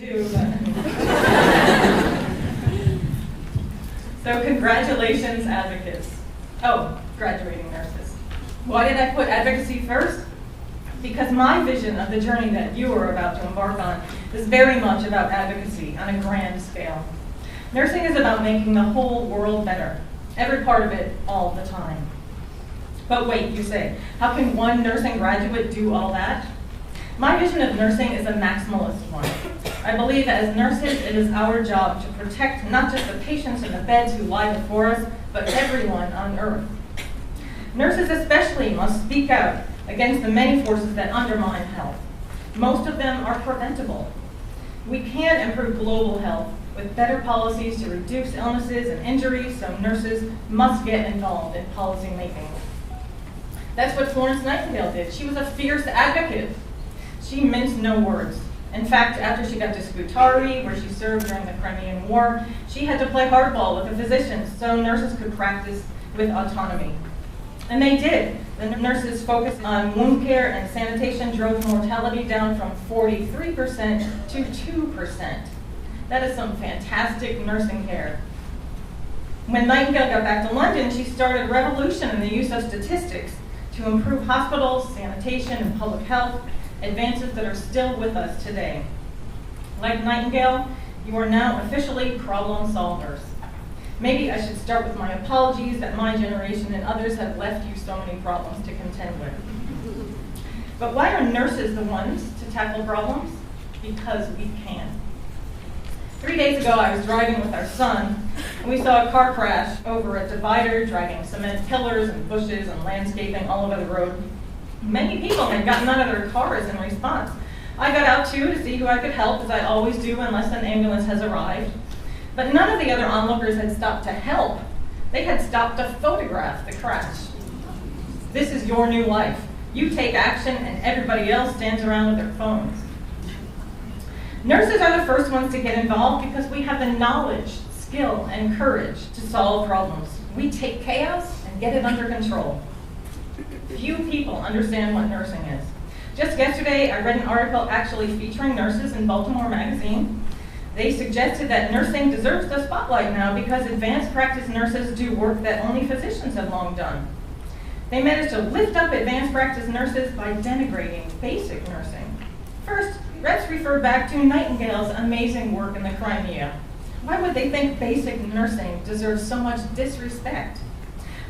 too, but so congratulations, advocates. Oh, graduating nurses. Why did I put advocacy first? Because my vision of the journey that you are about to embark on is very much about advocacy on a grand scale. Nursing is about making the whole world better, every part of it, all the time. But wait, you say, how can one nursing graduate do all that? My vision of nursing is a maximalist one. I believe as nurses, it is our job to protect not just the patients in the beds who lie before us, but everyone on earth. Nurses especially must speak out against the many forces that undermine health. Most of them are preventable. We can improve global health with better policies to reduce illnesses and injuries, so nurses must get involved in policy making. That's what Florence Nightingale did. She was a fierce advocate. She minced no words. In fact, after she got to Scutari, where she served during the Crimean War, she had to play hardball with the physicians so nurses could practice with autonomy. And they did. The nurses' focus on wound care and sanitation drove mortality down from 43% to 2%. That is some fantastic nursing care. When Nightingale got back to London, she started a revolution in the use of statistics to improve hospitals, sanitation, and public health, advances that are still with us today. Like Nightingale, you are now officially problem solvers. Maybe I should start with my apologies that my generation and others have left you so many problems to contend with. But why are nurses the ones to tackle problems? Because we can. 3 days ago, I was driving with our son, and we saw a car crash over a divider, dragging cement pillars and bushes and landscaping all over the road. Many people had gotten out of their cars in response. I got out too to see who I could help, as I always do unless an ambulance has arrived. But none of the other onlookers had stopped to help. They had stopped to photograph the crash. This is your new life. You take action and everybody else stands around with their phones. Nurses are the first ones to get involved because we have the knowledge, skill, and courage to solve problems. We take chaos and get it under control. Few people understand what nursing is. Just yesterday, I read an article actually featuring nurses in Baltimore Magazine. They suggested that nursing deserves the spotlight now because advanced practice nurses do work that only physicians have long done. They managed to lift up advanced practice nurses by denigrating basic nursing. First, let's refer back to Nightingale's amazing work in the Crimea. Why would they think basic nursing deserves so much disrespect?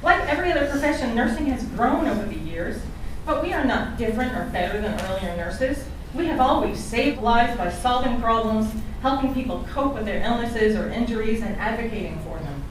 Like every other profession, nursing has grown over the years, but we are not different or better than earlier nurses. We have always saved lives by solving problems, helping people cope with their illnesses or injuries, and advocating for them.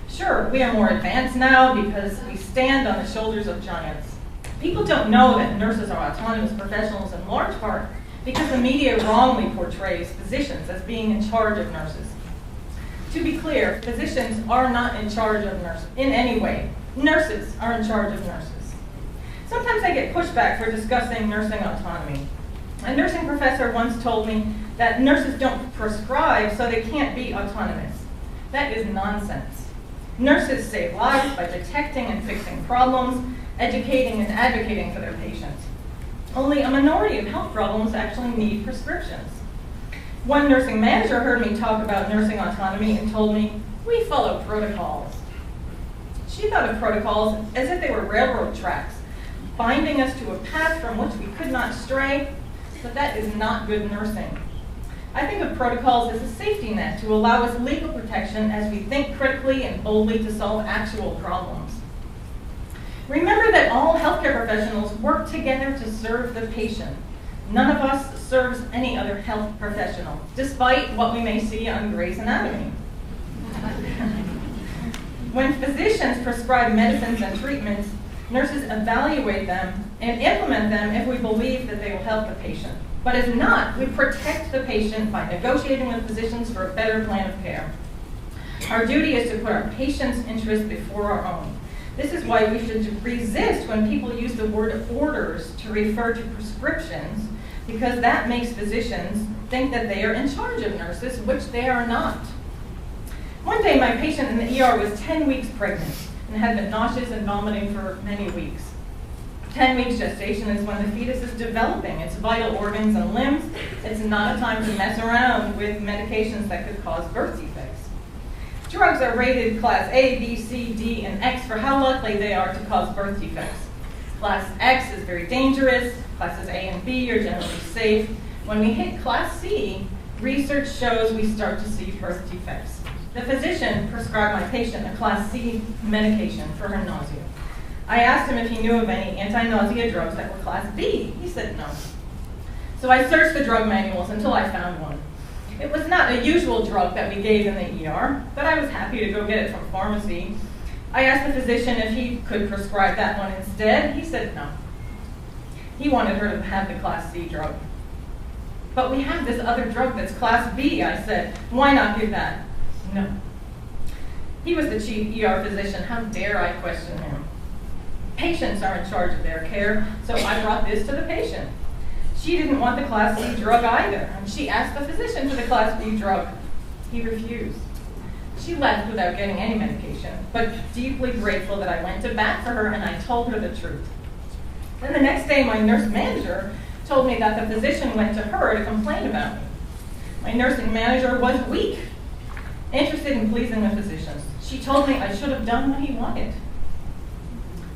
Sure, we are more advanced now because we stand on the shoulders of giants. People don't know that nurses are autonomous professionals in large part because the media wrongly portrays physicians as being in charge of nurses. To be clear, physicians are not in charge of nurses in any way. Nurses are in charge of nurses. Sometimes I get pushback for discussing nursing autonomy. A nursing professor once told me that nurses don't prescribe, so they can't be autonomous. That is nonsense. Nurses save lives by detecting and fixing problems, educating and advocating for their patients. Only a minority of health problems actually need prescriptions. One nursing manager heard me talk about nursing autonomy and told me, "We follow protocols." She thought of protocols as if they were railroad tracks, binding us to a path from which we could not stray, but that is not good nursing. I think of protocols as a safety net to allow us legal protection as we think critically and boldly to solve actual problems. Remember that all healthcare professionals work together to serve the patient. None of us serves any other health professional, despite what we may see on Grey's Anatomy. When physicians prescribe medicines and treatments, nurses evaluate them and implement them if we believe that they will help the patient. But if not, we protect the patient by negotiating with physicians for a better plan of care. Our duty is to put our patient's interests before our own. This is why we should resist when people use the word orders to refer to prescriptions, because that makes physicians think that they are in charge of nurses, which they are not. One day, my patient in the ER was 10 weeks pregnant and had been nauseous and vomiting for many weeks. 10 weeks gestation is when the fetus is developing its vital organs and limbs. It's not a time to mess around with medications that could cause birth defects. Drugs are rated class A, B, C, D, and X for how likely they are to cause birth defects. Class X is very dangerous. Classes A and B are generally safe. When we hit class C, research shows we start to see birth defects. The physician prescribed my patient a class C medication for her nausea. I asked him if he knew of any anti-nausea drugs that were class B. He said no. So I searched the drug manuals until I found one. It was not a usual drug that we gave in the ER, but I was happy to go get it from pharmacy. I asked the physician if he could prescribe that one instead. He said no. He wanted her to have the class C drug. But we have this other drug that's class B, I said. Why not give that? No. He was the chief ER physician. How dare I question him? Patients are in charge of their care, so I brought this to the patient. She didn't want the class C drug either, and she asked the physician for the class B drug. He refused. She left without getting any medication, but deeply grateful that I went to bat for her and I told her the truth. Then the next day, my nurse manager told me that the physician went to her to complain about me. My nursing manager was weak, interested in pleasing the physicians. She told me I should have done what he wanted.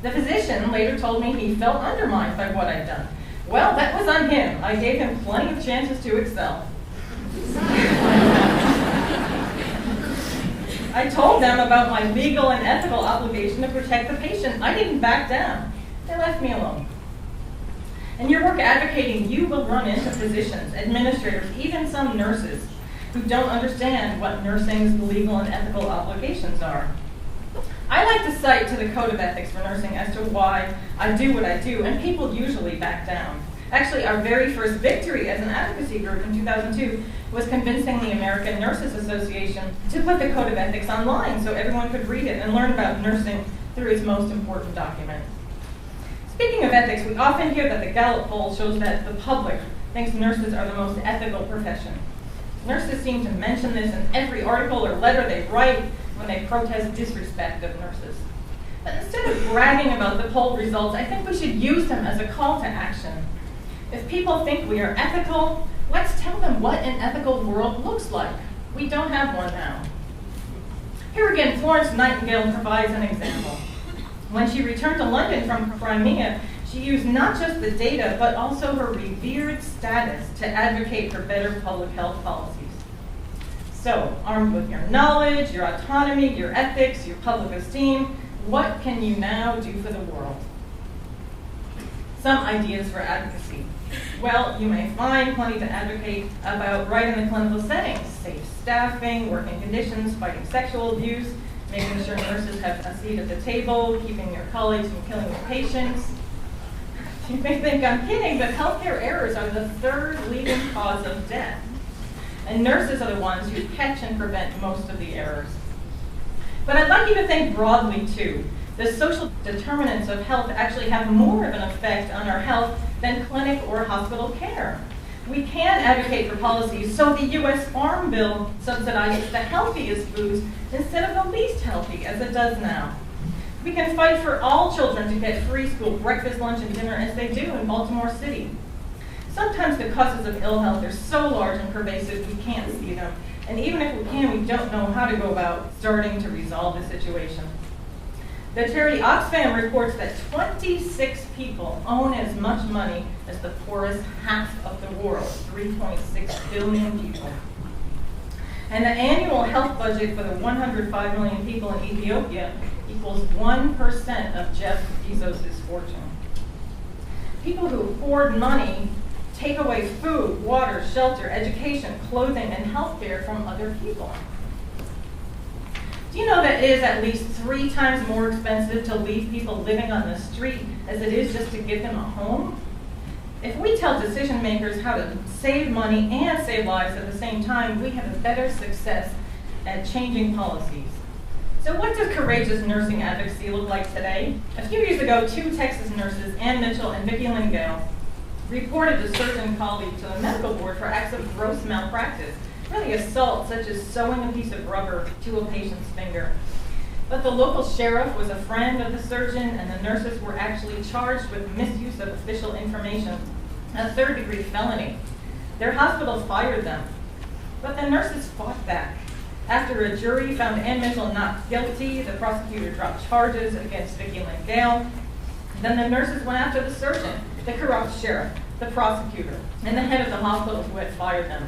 The physician later told me he felt undermined by what I'd done. Well, that was on him. I gave him plenty of chances to excel. I told them about my legal and ethical obligation to protect the patient. I didn't back down. They left me alone. In your work advocating, you will run into physicians, administrators, even some nurses who don't understand what nursing's legal and ethical obligations are. I like to cite to the Code of Ethics for Nursing as to why I do what I do, and people usually back down. Actually, our very first victory as an advocacy group in 2002 was convincing the American Nurses Association to put the Code of Ethics online so everyone could read it and learn about nursing through its most important document. Speaking of ethics, we often hear that the Gallup poll shows that the public thinks nurses are the most ethical profession. Nurses seem to mention this in every article or letter they write when they protest disrespect of nurses. But instead of bragging about the poll results, I think we should use them as a call to action. If people think we are ethical, let's tell them what an ethical world looks like. We don't have one now. Here again, Florence Nightingale provides an example. When she returned to London from Crimea, she used not just the data, but also her revered status to advocate for better public health policies. So, armed with your knowledge, your autonomy, your ethics, your public esteem, what can you now do for the world? Some ideas for advocacy. Well, you may find plenty to advocate about right in the clinical setting. Safe staffing, working conditions, fighting sexual abuse, making sure nurses have a seat at the table, keeping your colleagues from killing your patients. You may think I'm kidding, but healthcare errors are the third leading cause of death. And nurses are the ones who catch and prevent most of the errors. But I'd like you to think broadly too. The social determinants of health actually have more of an effect on our health than clinic or hospital care. We can advocate for policies so the U.S. Farm Bill subsidizes the healthiest foods instead of the least healthy, as it does now. We can fight for all children to get free school breakfast, lunch, and dinner as they do in Baltimore City. Sometimes the causes of ill health are so large and pervasive we can't see them. And even if we can, we don't know how to go about starting to resolve the situation. The charity Oxfam reports that 26 people own as much money as the poorest half of the world, 3.6 billion people. And the annual health budget for the 105 million people in Ethiopia equals 1% of Jeff Bezos' fortune. People who hoard money take away food, water, shelter, education, clothing, and health care from other people. Do you know that it is at least 3 times more expensive to leave people living on the street as it is just to give them a home? If we tell decision makers how to save money and save lives at the same time, we have a better success at changing policies. So what does courageous nursing advocacy look like today? A few years ago, 2 Texas nurses, Ann Mitchell and Vicki Lingale, reported a surgeon colleague to the medical board for acts of gross malpractice, really assault such as sewing a piece of rubber to a patient's finger. But the local sheriff was a friend of the surgeon, and the nurses were actually charged with misuse of official information, a third-degree felony. Their hospital fired them. But the nurses fought back. After a jury found Ann Mitchell not guilty, the prosecutor dropped charges against Vicki Lynn Gale. Then the nurses went after the surgeon, the corrupt sheriff, the prosecutor, and the head of the hospital who had fired them.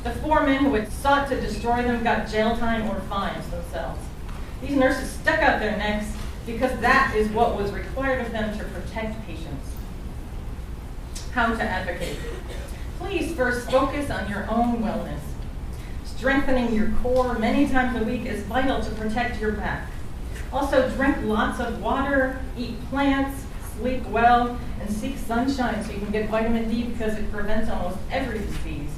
The four men who had sought to destroy them got jail time or fines themselves. These nurses stuck out their necks because that is what was required of them to protect patients. How to advocate. Please first focus on your own wellness. Strengthening your core many times a week is vital to protect your back. Also, drink lots of water, eat plants, sleep well, and seek sunshine so you can get vitamin D because it prevents almost every disease.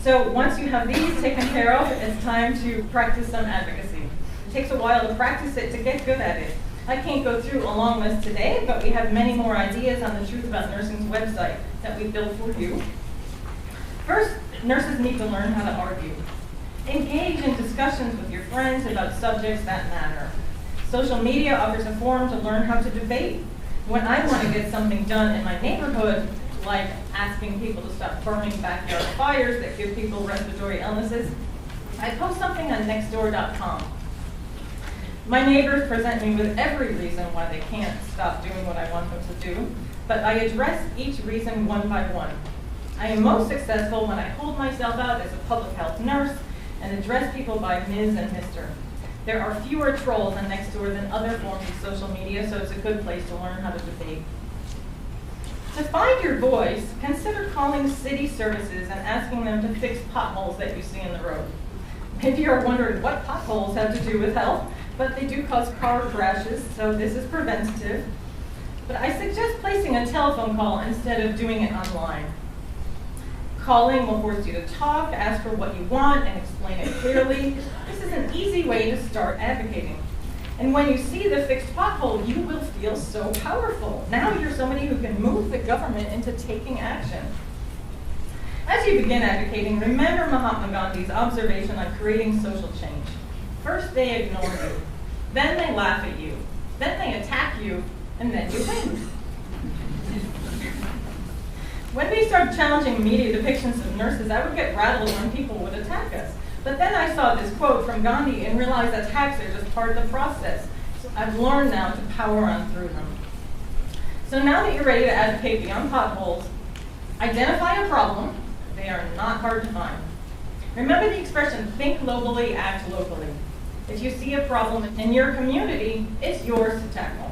So once you have these taken care of, it's time to practice some advocacy. It takes a while to practice it to get good at it. I can't go through a long list today, but we have many more ideas on the Truth About Nursing's website that we built for you. First, nurses need to learn how to argue. Engage in discussions with your friends about subjects that matter. Social media offers a forum to learn how to debate. When I want to get something done in my neighborhood, like asking people to stop burning backyard fires that give people respiratory illnesses, I post something on nextdoor.com. My neighbors present me with every reason why they can't stop doing what I want them to do, but I address each reason one by one. I am most successful when I hold myself out as a public health nurse and address people by Ms. and Mr. There are fewer trolls on Nextdoor than other forms of social media, so it's a good place to learn how to debate. To find your voice, consider calling city services and asking them to fix potholes that you see in the road. Maybe you're wondering what potholes have to do with health, but they do cause car crashes, so this is preventative. But I suggest placing a telephone call instead of doing it online. Calling will force you to talk, ask for what you want, and explain it clearly. This is an easy way to start advocating. And when you see the fixed pothole, you will feel so powerful. Now you're somebody who can move the government into taking action. As you begin advocating, remember Mahatma Gandhi's observation on creating social change. First they ignore you, then they laugh at you, then they attack you, and then you win. When we started challenging media depictions of nurses, I would get rattled when people would attack us. But then I saw this quote from Gandhi and realized attacks are just part of the process. So I've learned now to power on through them. So now that you're ready to advocate beyond potholes, identify a problem. They are not hard to find. Remember the expression, think globally, act locally. If you see a problem in your community, it's yours to tackle.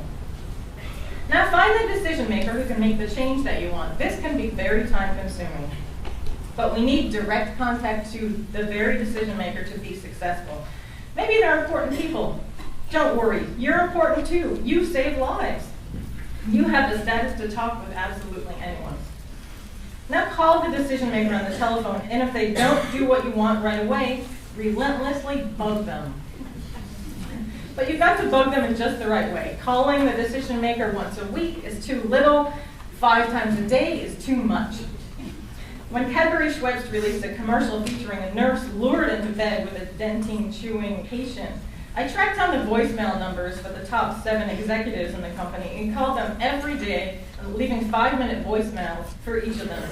Now find the decision maker who can make the change that you want. This can be very time consuming. But we need direct contact to the very decision maker to be successful. Maybe they're important people. Don't worry, you're important too. You save lives. You have the status to talk with absolutely anyone. Now call the decision maker on the telephone, and if they don't do what you want right away, relentlessly bug them. But you've got to bug them in just the right way. Calling the decision maker once a week is too little. 5 times a day is too much. When Cadbury Schweppes released a commercial featuring a nurse lured into bed with a dentine-chewing patient, I tracked down the voicemail numbers for the top 7 executives in the company and called them every day, leaving 5-minute voicemails for each of them.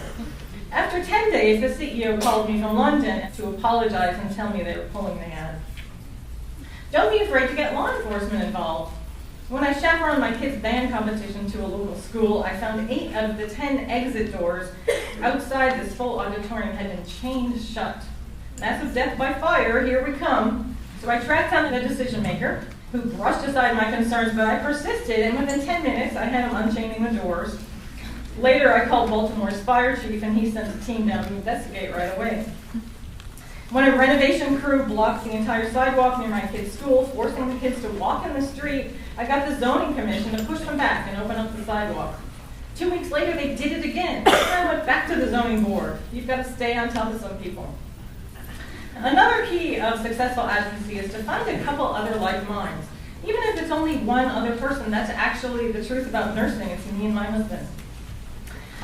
After 10 days, the CEO called me from London to apologize and tell me they were pulling the ad. Don't be afraid to get law enforcement involved. When I chaperoned my kids' band competition to a local school, I found 8 out of the 10 exit doors outside this full auditorium had been chained shut. Massive death by fire, here we come. So I tracked down the decision maker, who brushed aside my concerns, but I persisted, and within 10 minutes, I had him unchaining the doors. Later, I called Baltimore's fire chief, and he sent a team down to investigate right away. When a renovation crew blocked the entire sidewalk near my kids' school, forcing the kids to walk in the street, I got the zoning commission to push them back and open up the sidewalk. 2 weeks later, they did it again. I went back to the zoning board. You've got to stay on top of some people. Another key of successful advocacy is to find a couple other like minds. Even if it's only one other person, that's actually the truth about nursing. It's me and my husband.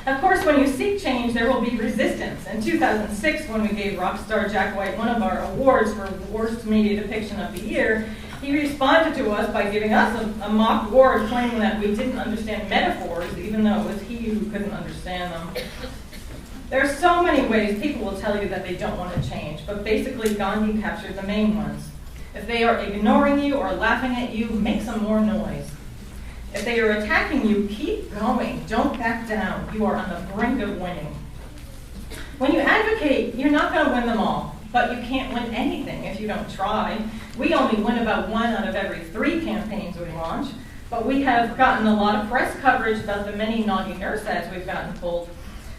Of course, when you seek change, there will be resistance. In 2006, when we gave rock star Jack White one of our awards for worst media depiction of the year, He responded to us by giving us a mock award, claiming that we didn't understand metaphors, even though it was he who couldn't understand them. There are so many ways people will tell you that they don't want to change, but basically Gandhi captured the main ones. If they are ignoring you or laughing at you, make some more noise. If they are attacking you, keep going. Don't back down. You are on the brink of winning. When you advocate, you're not going to win them all, but you can't win anything if you don't try. We only win about 1 out of every 3 campaigns we launch, but we have gotten a lot of press coverage about the many naughty nurse ads we've gotten pulled.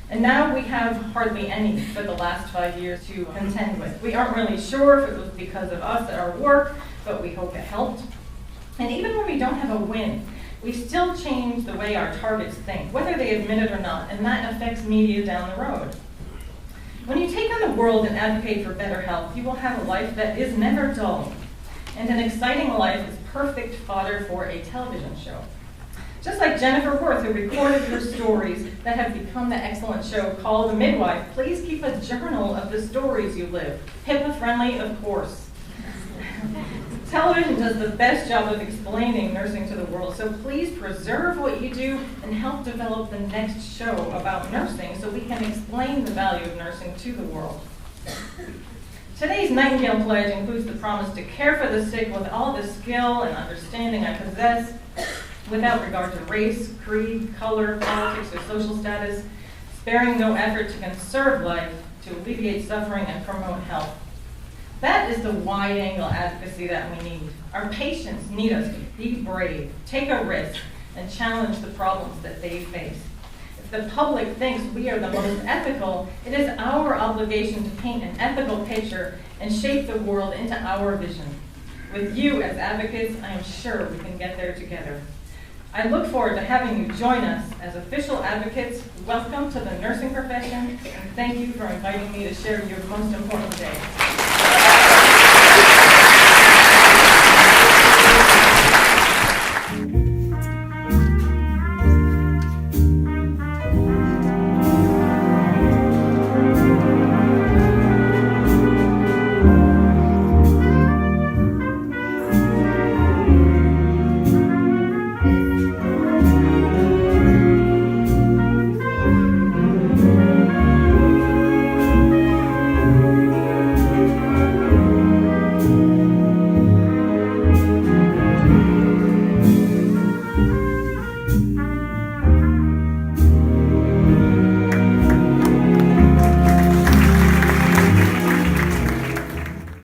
And now we have hardly any for the last 5 years to contend with. We aren't really sure if it was because of us at our work, but we hope it helped. And even when we don't have a win, we still change the way our targets think, whether they admit it or not, and that affects media down the road. When you take on the world and advocate for better health, you will have a life that is never dull. And an exciting life is perfect fodder for a television show. Just like Jennifer Worth, who recorded her stories that have become the excellent show called The Midwife, please keep a journal of the stories you live. HIPAA-friendly, of course. Television does the best job of explaining nursing to the world, so please preserve what you do and help develop the next show about nursing so we can explain the value of nursing to the world. Today's Nightingale Pledge includes the promise to care for the sick with all the skill and understanding I possess, without regard to race, creed, color, politics, or social status, sparing no effort to conserve life, to alleviate suffering, and promote health. That is the wide-angle advocacy that we need. Our patients need us to be brave, take a risk, and challenge the problems that they face. If the public thinks we are the most ethical, it is our obligation to paint an ethical picture and shape the world into our vision. With you as advocates, I am sure we can get there together. I look forward to having you join us as official advocates. Welcome to the nursing profession, and thank you for inviting me to share your most important day.